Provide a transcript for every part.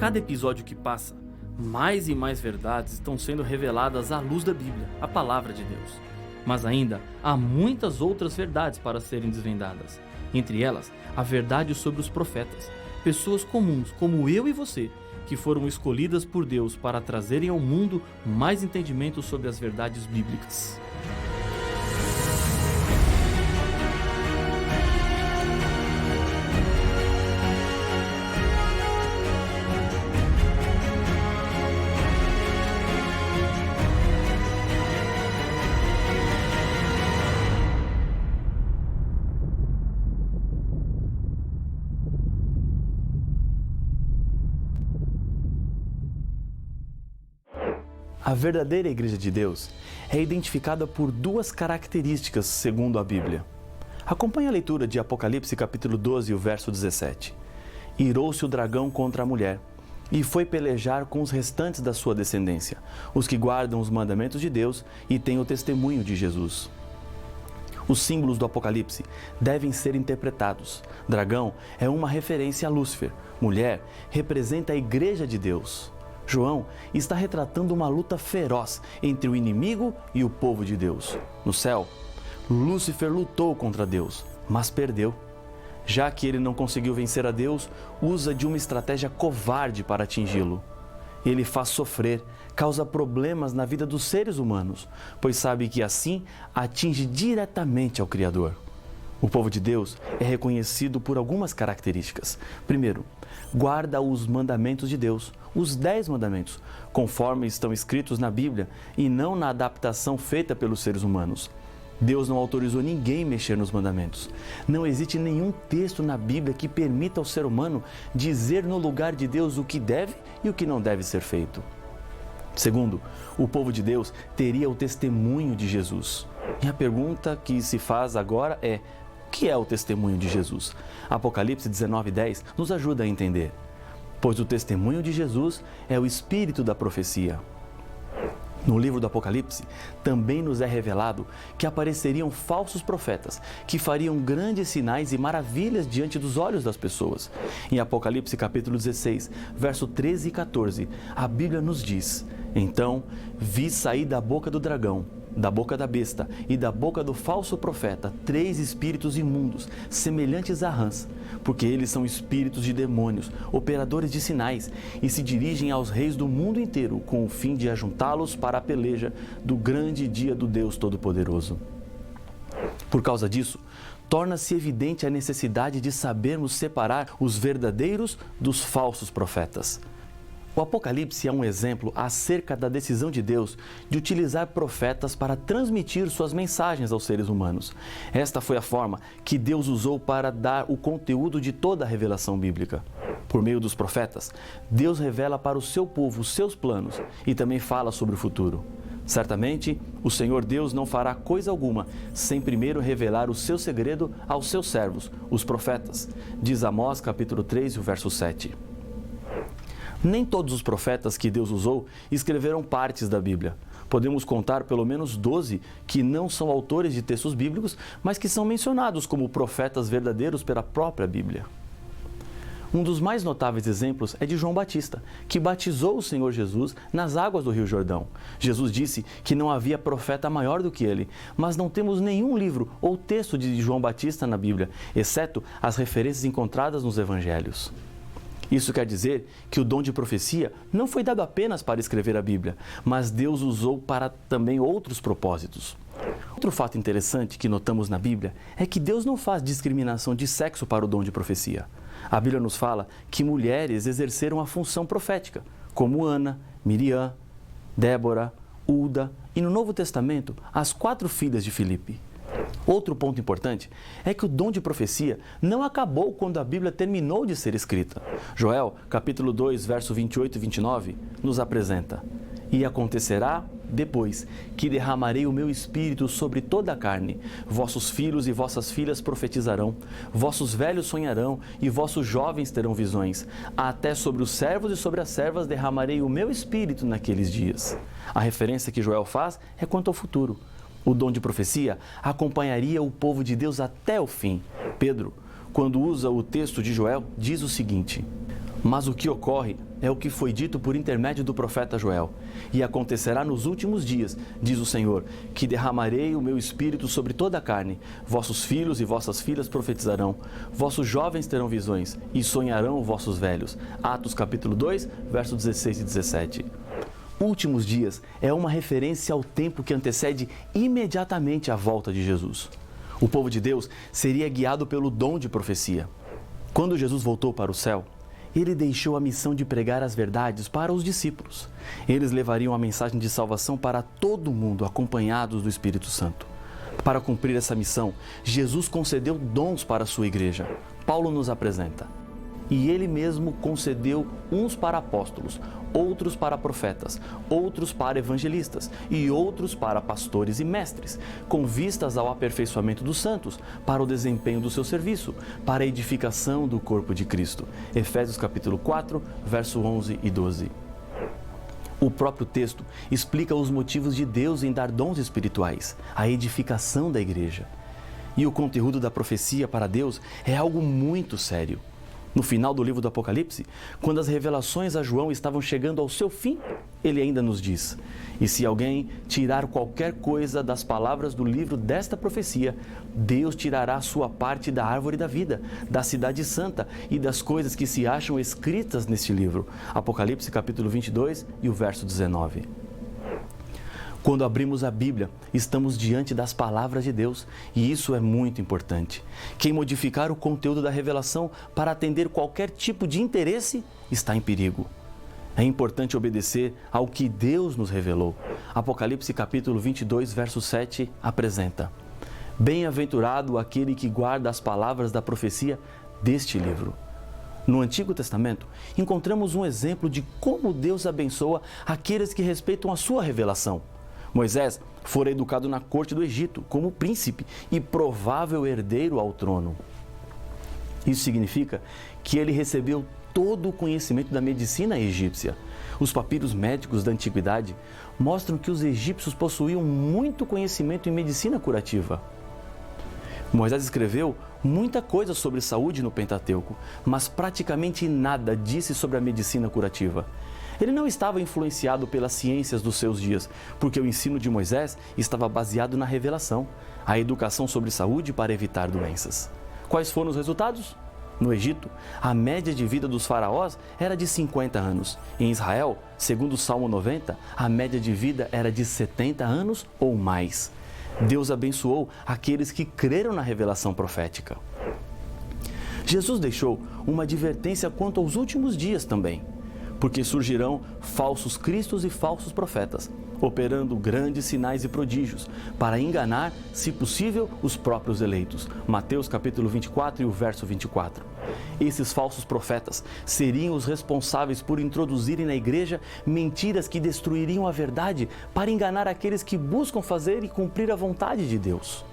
cada episódio que passa, mais e mais verdades estão sendo reveladas à luz da Bíblia, a palavra de Deus. Mas ainda há muitas outras verdades para serem desvendadas. Entre elas, a verdade sobre os profetas, pessoas comuns como eu e você, que foram escolhidas por Deus para trazerem ao mundo mais entendimento sobre as verdades bíblicas. A verdadeira Igreja de Deus é identificada por duas características, segundo a Bíblia. Acompanhe a leitura de Apocalipse capítulo 12, o verso 17. Irou-se o dragão contra a mulher, e foi pelejar com os restantes da sua descendência, os que guardam os mandamentos de Deus e têm o testemunho de Jesus. Os símbolos do Apocalipse devem ser interpretados. Dragão é uma referência a Lúcifer, mulher representa a Igreja de Deus. João está retratando uma luta feroz entre o inimigo e o povo de Deus. No céu, Lúcifer lutou contra Deus, mas perdeu. Já que ele não conseguiu vencer a Deus, usa de uma estratégia covarde para atingi-lo. Ele faz sofrer, causa problemas na vida dos seres humanos, pois sabe que assim atinge diretamente ao Criador. O povo de Deus é reconhecido por algumas características. Primeiro, guarda os mandamentos de Deus, os 10 mandamentos, conforme estão escritos na Bíblia e não na adaptação feita pelos seres humanos. Deus não autorizou ninguém mexer nos mandamentos. Não existe nenhum texto na Bíblia que permita ao ser humano dizer no lugar de Deus o que deve e o que não deve ser feito. Segundo, o povo de Deus teria o testemunho de Jesus. E a pergunta que se faz agora é: o que é o testemunho de Jesus? Apocalipse 19:10 nos ajuda a entender. Pois o testemunho de Jesus é o espírito da profecia. No livro do Apocalipse, também nos é revelado que apareceriam falsos profetas, que fariam grandes sinais e maravilhas diante dos olhos das pessoas. Em Apocalipse capítulo 16, verso 13 e 14, a Bíblia nos diz: Então vi sair da boca do dragão, da boca da besta e da boca do falso profeta 3 espíritos imundos, semelhantes a rãs, porque eles são espíritos de demônios, operadores de sinais, e se dirigem aos reis do mundo inteiro com o fim de ajuntá-los para a peleja do grande dia do Deus Todo-Poderoso. Por causa disso, torna-se evidente a necessidade de sabermos separar os verdadeiros dos falsos profetas. O Apocalipse é um exemplo acerca da decisão de Deus de utilizar profetas para transmitir suas mensagens aos seres humanos. Esta foi a forma que Deus usou para dar o conteúdo de toda a revelação bíblica. Por meio dos profetas, Deus revela para o seu povo os seus planos e também fala sobre o futuro. Certamente, o Senhor Deus não fará coisa alguma sem primeiro revelar o seu segredo aos seus servos, os profetas, diz Amós capítulo 3, o verso 7. Nem todos os profetas que Deus usou escreveram partes da Bíblia. Podemos contar pelo menos 12 que não são autores de textos bíblicos, mas que são mencionados como profetas verdadeiros pela própria Bíblia. Um dos mais notáveis exemplos é de João Batista, que batizou o Senhor Jesus nas águas do Rio Jordão. Jesus disse que não havia profeta maior do que ele, mas não temos nenhum livro ou texto de João Batista na Bíblia, exceto as referências encontradas nos Evangelhos. Isso quer dizer que o dom de profecia não foi dado apenas para escrever a Bíblia, mas Deus usou para também outros propósitos. Outro fato interessante que notamos na Bíblia é que Deus não faz discriminação de sexo para o dom de profecia. A Bíblia nos fala que mulheres exerceram a função profética, como Ana, Miriam, Débora, Ulda e no Novo Testamento, as 4 filhas de Filipe. Outro ponto importante é que o dom de profecia não acabou quando a Bíblia terminou de ser escrita. Joel, capítulo 2, verso 28 e 29, nos apresenta: E acontecerá depois que derramarei o meu espírito sobre toda a carne. Vossos filhos e vossas filhas profetizarão, vossos velhos sonharão e vossos jovens terão visões. Até sobre os servos e sobre as servas derramarei o meu espírito naqueles dias. A referência que Joel faz é quanto ao futuro. O dom de profecia acompanharia o povo de Deus até o fim. Pedro, quando usa o texto de Joel, diz o seguinte: Mas o que ocorre é o que foi dito por intermédio do profeta Joel. E acontecerá nos últimos dias, diz o Senhor, que derramarei o meu espírito sobre toda a carne. Vossos filhos e vossas filhas profetizarão. Vossos jovens terão visões e sonharão vossos velhos. Atos capítulo 2, versos 16 e 17. Últimos dias é uma referência ao tempo que antecede imediatamente a volta de Jesus. O povo de Deus seria guiado pelo dom de profecia. Quando Jesus voltou para o céu, ele deixou a missão de pregar as verdades para os discípulos. Eles levariam a mensagem de salvação para todo mundo, acompanhados do Espírito Santo. Para cumprir essa missão, Jesus concedeu dons para a sua igreja. Paulo nos apresenta. E ele mesmo concedeu uns para apóstolos, outros para profetas, outros para evangelistas e outros para pastores e mestres, com vistas ao aperfeiçoamento dos santos, para o desempenho do seu serviço, para a edificação do corpo de Cristo. Efésios capítulo 4, verso 11 e 12. O próprio texto explica os motivos de Deus em dar dons espirituais, a edificação da igreja. E o conteúdo da profecia para Deus é algo muito sério. No final do livro do Apocalipse, quando as revelações a João estavam chegando ao seu fim, ele ainda nos diz: e se alguém tirar qualquer coisa das palavras do livro desta profecia, Deus tirará a sua parte da árvore da vida, da cidade santa e das coisas que se acham escritas neste livro. Apocalipse capítulo 22 e o verso 19. Quando abrimos a Bíblia, estamos diante das palavras de Deus e isso é muito importante. Quem modificar o conteúdo da revelação para atender qualquer tipo de interesse está em perigo. É importante obedecer ao que Deus nos revelou. Apocalipse capítulo 22, verso 7 apresenta: bem-aventurado aquele que guarda as palavras da profecia deste livro. No Antigo Testamento, encontramos um exemplo de como Deus abençoa aqueles que respeitam a sua revelação. Moisés fora educado na corte do Egito como príncipe e provável herdeiro ao trono. Isso significa que ele recebeu todo o conhecimento da medicina egípcia. Os papiros médicos da antiguidade mostram que os egípcios possuíam muito conhecimento em medicina curativa. Moisés escreveu muita coisa sobre saúde no Pentateuco, mas praticamente nada disse sobre a medicina curativa. Ele não estava influenciado pelas ciências dos seus dias, porque o ensino de Moisés estava baseado na revelação, a educação sobre saúde para evitar doenças. Quais foram os resultados? No Egito, a média de vida dos faraós era de 50 anos. Em Israel, segundo o Salmo 90, a média de vida era de 70 anos ou mais. Deus abençoou aqueles que creram na revelação profética. Jesus deixou uma advertência quanto aos últimos dias também, porque surgirão falsos cristos e falsos profetas, operando grandes sinais e prodígios, para enganar, se possível, os próprios eleitos. Mateus capítulo 24 e o verso 24. Esses falsos profetas seriam os responsáveis por introduzirem na igreja mentiras que destruiriam a verdade para enganar aqueles que buscam fazer e cumprir a vontade de Deus.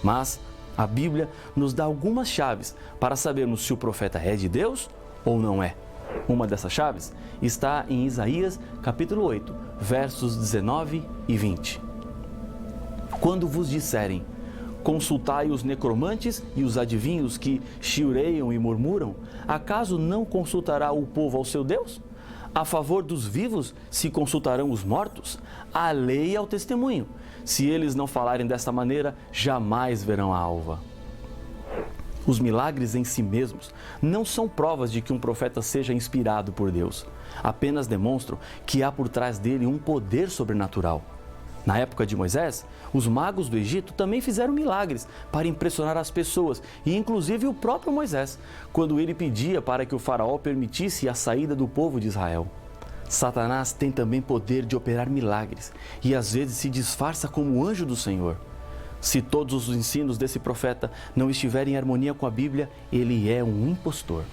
Mas a Bíblia nos dá algumas chaves para sabermos se o profeta é de Deus ou não é. Uma dessas chaves está em Isaías capítulo 8, versos 19 e 20. Quando vos disserem: consultai os necromantes e os adivinhos que chiureiam e murmuram, acaso não consultará o povo ao seu Deus? A favor dos vivos se consultarão os mortos? A lei é o testemunho. Se eles não falarem desta maneira, jamais verão a alva. Os milagres em si mesmos não são provas de que um profeta seja inspirado por Deus. Apenas demonstram que há por trás dele um poder sobrenatural. Na época de Moisés, os magos do Egito também fizeram milagres para impressionar as pessoas, e inclusive o próprio Moisés, quando ele pedia para que o faraó permitisse a saída do povo de Israel. Satanás tem também poder de operar milagres e às vezes se disfarça como anjo do Senhor. Se todos os ensinos desse profeta não estiverem em harmonia com a Bíblia, ele é um impostor.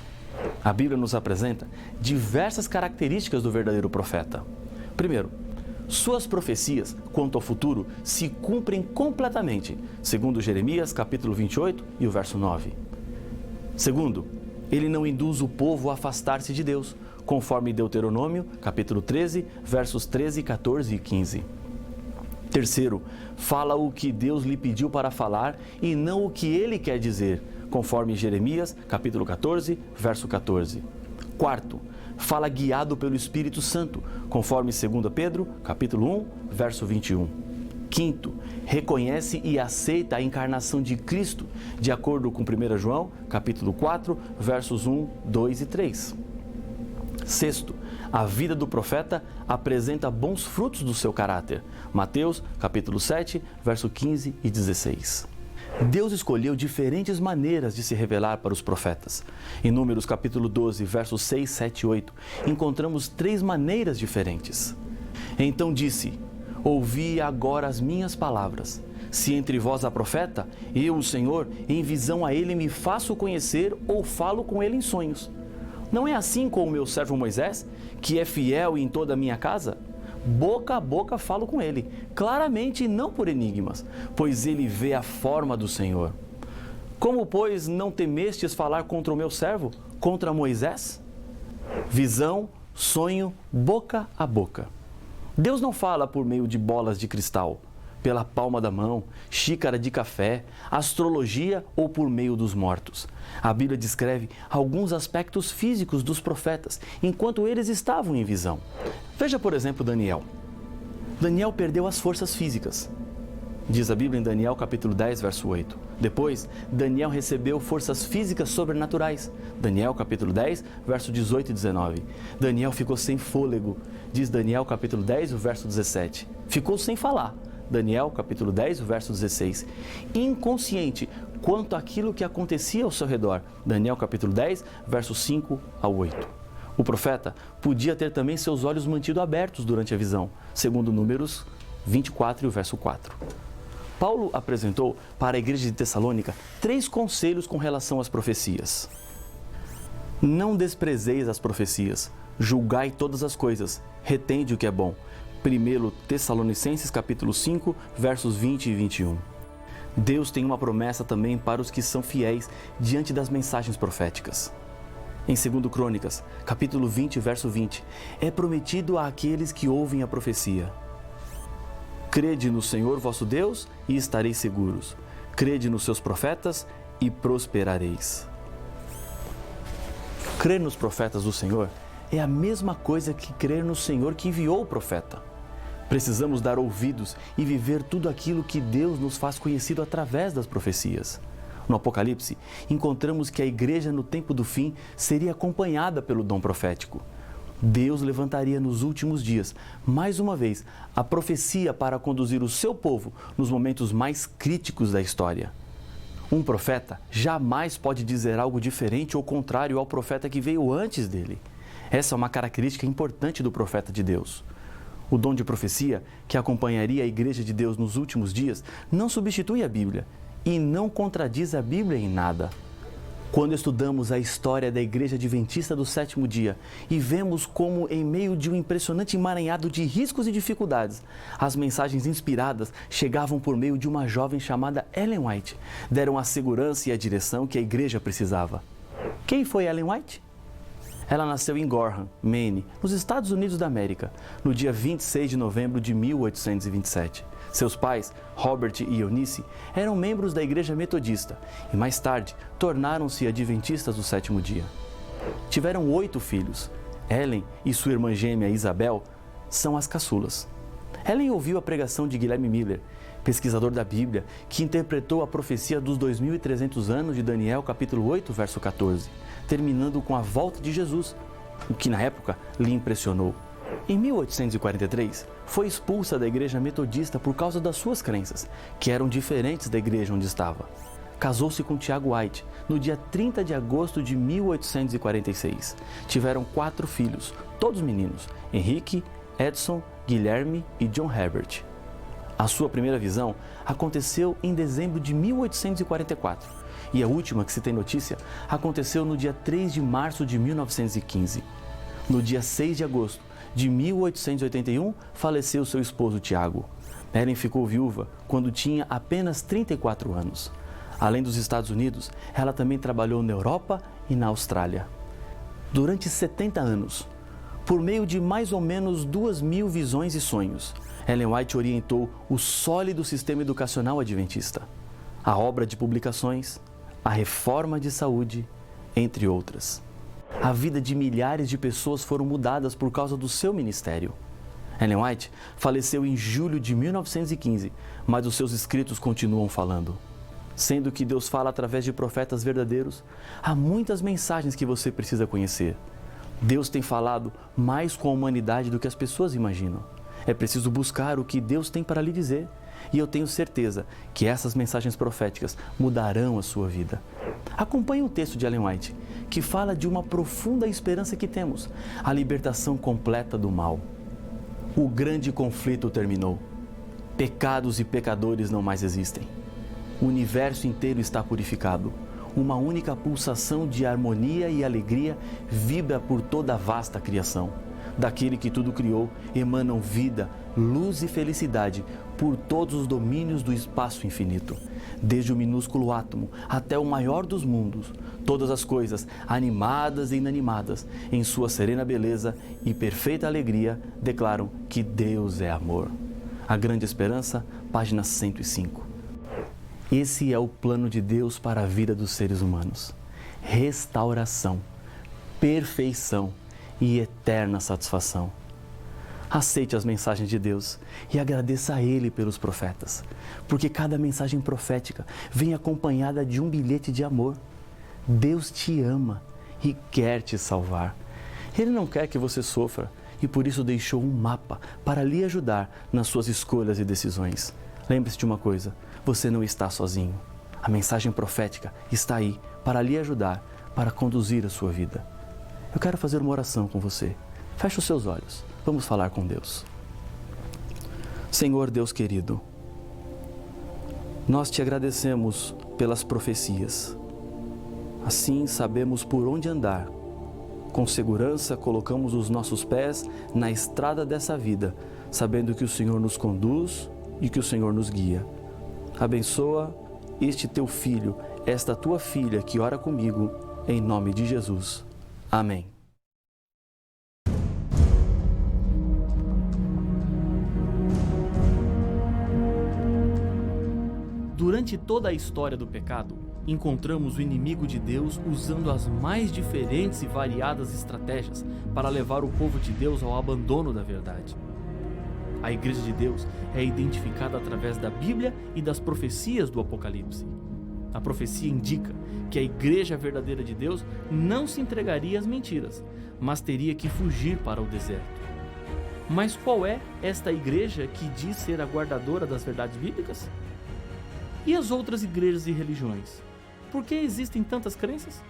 A Bíblia nos apresenta diversas características do verdadeiro profeta. Primeiro, suas profecias quanto ao futuro se cumprem completamente, segundo Jeremias capítulo 28 e o verso 9. Segundo, ele não induz o povo a afastar-se de Deus, conforme Deuteronômio capítulo 13, versos 13, 14 e 15. Terceiro, fala o que Deus lhe pediu para falar e não o que ele quer dizer, conforme Jeremias, capítulo 14, verso 14. Quarto, fala guiado pelo Espírito Santo, conforme 2 Pedro, capítulo 1, verso 21. Quinto, reconhece e aceita a encarnação de Cristo, de acordo com 1 João, capítulo 4, versos 1, 2 e 3. Sexto, a vida do profeta apresenta bons frutos do seu caráter. Mateus, capítulo 7, verso 15 e 16. Deus escolheu diferentes maneiras de se revelar para os profetas. Em Números, capítulo 12, versos 6, 7 e 8, encontramos 3 maneiras diferentes. Então disse: ouvi agora as minhas palavras. Se entre vós há profeta, eu, o Senhor, em visão a ele me faço conhecer ou falo com ele em sonhos. Não é assim com o meu servo Moisés, que é fiel em toda a minha casa? Boca a boca falo com ele, claramente e não por enigmas, pois ele vê a forma do Senhor. Como, pois, não temestes falar contra o meu servo, contra Moisés? Visão, sonho, boca a boca. Deus não fala por meio de bolas de cristal, pela palma da mão, xícara de café, astrologia ou por meio dos mortos. A Bíblia descreve alguns aspectos físicos dos profetas, enquanto eles estavam em visão. Veja, por exemplo, Daniel. Daniel perdeu as forças físicas. Diz a Bíblia em Daniel capítulo 10, verso 8. Depois, Daniel recebeu forças físicas sobrenaturais. Daniel capítulo 10, verso 18 e 19. Daniel ficou sem fôlego. Diz Daniel capítulo 10, verso 17. Ficou sem falar. Daniel capítulo 10, verso 16. Inconsciente quanto àquilo que acontecia ao seu redor. Daniel capítulo 10, versos 5 a 8. O profeta podia ter também seus olhos mantidos abertos durante a visão, segundo Números 24 e o verso 4. Paulo apresentou para a igreja de Tessalônica 3 conselhos com relação às profecias. Não desprezeis as profecias, julgai todas as coisas, retende o que é bom. 1 Tessalonicenses capítulo 5, versos 20 e 21. Deus tem uma promessa também para os que são fiéis diante das mensagens proféticas. Em 2 Crônicas, capítulo 20, verso 20, é prometido àqueles que ouvem a profecia: crede no Senhor vosso Deus e estareis seguros. Crede nos seus profetas e prosperareis. Crer nos profetas do Senhor é a mesma coisa que crer no Senhor que enviou o profeta. Precisamos dar ouvidos e viver tudo aquilo que Deus nos faz conhecido através das profecias. No Apocalipse, encontramos que a igreja no tempo do fim seria acompanhada pelo dom profético. Deus levantaria nos últimos dias, mais uma vez, a profecia para conduzir o seu povo nos momentos mais críticos da história. Um profeta jamais pode dizer algo diferente ou contrário ao profeta que veio antes dele. Essa é uma característica importante do profeta de Deus. O dom de profecia, que acompanharia a Igreja de Deus nos últimos dias, não substitui a Bíblia e não contradiz a Bíblia em nada. Quando estudamos a história da Igreja Adventista do Sétimo Dia e vemos como, em meio de um impressionante emaranhado de riscos e dificuldades, as mensagens inspiradas chegavam por meio de uma jovem chamada Ellen White, deram a segurança e a direção que a Igreja precisava. Quem foi Ellen White? Ela nasceu em Gorham, Maine, nos Estados Unidos da América, no dia 26 de novembro de 1827. Seus pais, Robert e Eunice, eram membros da Igreja Metodista e mais tarde tornaram-se adventistas do sétimo dia. Tiveram 8 filhos. Ellen e sua irmã gêmea Isabel são as caçulas. Ellen ouviu a pregação de Guilherme Miller, pesquisador da Bíblia, que interpretou a profecia dos 2.300 anos de Daniel, capítulo 8, verso 14, terminando com a volta de Jesus, o que na época lhe impressionou. Em 1843, foi expulsa da igreja metodista por causa das suas crenças, que eram diferentes da igreja onde estava. Casou-se com Tiago White no dia 30 de agosto de 1846. Tiveram 4 filhos, todos meninos: Henrique, Edson, Guilherme e John Herbert. A sua primeira visão aconteceu em dezembro de 1844 e a última que se tem notícia aconteceu no dia 3 de março de 1915. No dia 6 de agosto de 1881, faleceu seu esposo Tiago. Ellen ficou viúva quando tinha apenas 34 anos. Além dos Estados Unidos, ela também trabalhou na Europa e na Austrália. Durante 70 anos, por meio de mais ou menos 2.000 visões e sonhos, Ellen White orientou o sólido sistema educacional adventista, a obra de publicações, a reforma de saúde, entre outras. A vida de milhares de pessoas foram mudadas por causa do seu ministério. Ellen White faleceu em julho de 1915, mas os seus escritos continuam falando. Sendo que Deus fala através de profetas verdadeiros, há muitas mensagens que você precisa conhecer. Deus tem falado mais com a humanidade do que as pessoas imaginam. É preciso buscar o que Deus tem para lhe dizer. E eu tenho certeza que essas mensagens proféticas mudarão a sua vida. Acompanhe um texto de Ellen White, que fala de uma profunda esperança que temos, a libertação completa do mal. O grande conflito terminou. Pecados e pecadores não mais existem. O universo inteiro está purificado. Uma única pulsação de harmonia e alegria vibra por toda a vasta criação. Daquele que tudo criou, emanam vida, luz e felicidade por todos os domínios do espaço infinito. Desde o minúsculo átomo até o maior dos mundos, todas as coisas, animadas e inanimadas, em sua serena beleza e perfeita alegria, declaram que Deus é amor. A Grande Esperança, página 105. Esse é o plano de Deus para a vida dos seres humanos. Restauração, perfeição e eterna satisfação. Aceite as mensagens de Deus e agradeça a Ele pelos profetas, porque cada mensagem profética vem acompanhada de um bilhete de amor. Deus te ama e quer te salvar. Ele não quer que você sofra e por isso deixou um mapa para lhe ajudar nas suas escolhas e decisões. Lembre-se de uma coisa, você não está sozinho. A mensagem profética está aí para lhe ajudar, para conduzir a sua vida. Eu quero fazer uma oração com você. Feche os seus olhos. Vamos falar com Deus. Senhor Deus querido, nós te agradecemos pelas profecias. Assim sabemos por onde andar. Com segurança colocamos os nossos pés na estrada dessa vida, sabendo que o Senhor nos conduz e que o Senhor nos guia. Abençoa este teu filho, esta tua filha que ora comigo, em nome de Jesus. Amém. Durante toda a história do pecado, encontramos o inimigo de Deus usando as mais diferentes e variadas estratégias para levar o povo de Deus ao abandono da verdade. A Igreja de Deus é identificada através da Bíblia e das profecias do Apocalipse. A profecia indica que a Igreja verdadeira de Deus não se entregaria às mentiras, mas teria que fugir para o deserto. Mas qual é esta igreja que diz ser a guardadora das verdades bíblicas? E as outras igrejas e religiões? Por que existem tantas crenças?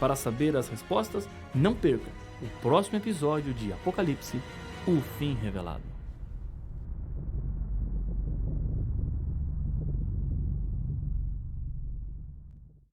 Para saber as respostas, não perca o próximo episódio de Apocalipse, o fim revelado.